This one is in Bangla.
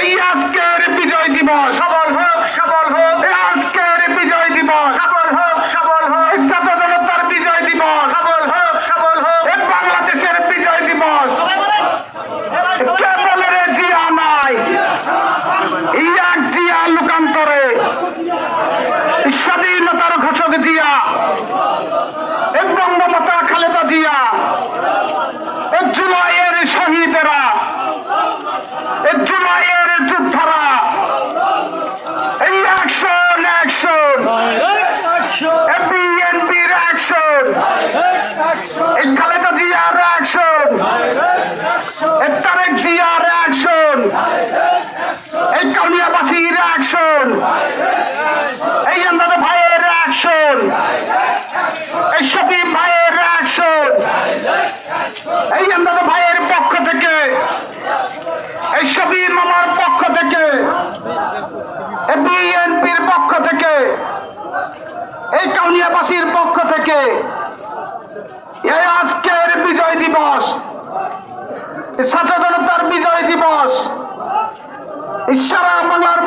এই আজকের বিজয় দিবস সফল হোক, সফল হোক। আজকের বিজয় দিবস সফল হোক, সফল হোক। ছাত্র জনতার বিজয় দিবস সফল হোক, সফল হোক। বাংলাদেশের বিজয় দিবস কেবল রে জিয়া নাই, এক জিয়া লোকান্তরে স্বাধীনতার ঘোষক জিয়া, বঙ্গমাতা খালেদা জিয়া, জুলাইয়ের শহীদেরা, জুলাইয়ের যোদ্ধারা, এই অ্যাকশন অ্যাকশন, বিএনপির অ্যাকশন, এই খালেদা জিয়ার অ্যাকশন, তারেক জিয়ার অ্যাকশন, এই কাউনিয়াবাসীর অ্যাকশন, এই আমদাদ ভাইয়ের অ্যাকশন, এই শফিক ভাইয়ের অ্যাকশন, এই আমদাদ ভাইয়ের পক্ষ থেকে, এই শফিক মামার পক্ষ থেকে, বিএনপির পক্ষ থেকে, এই কাউনিয়াবাসীর পক্ষ থেকে এই আজকের বিজয় দিবস, ছাত্র জনতার বিজয় দিবস, সারা বাংলার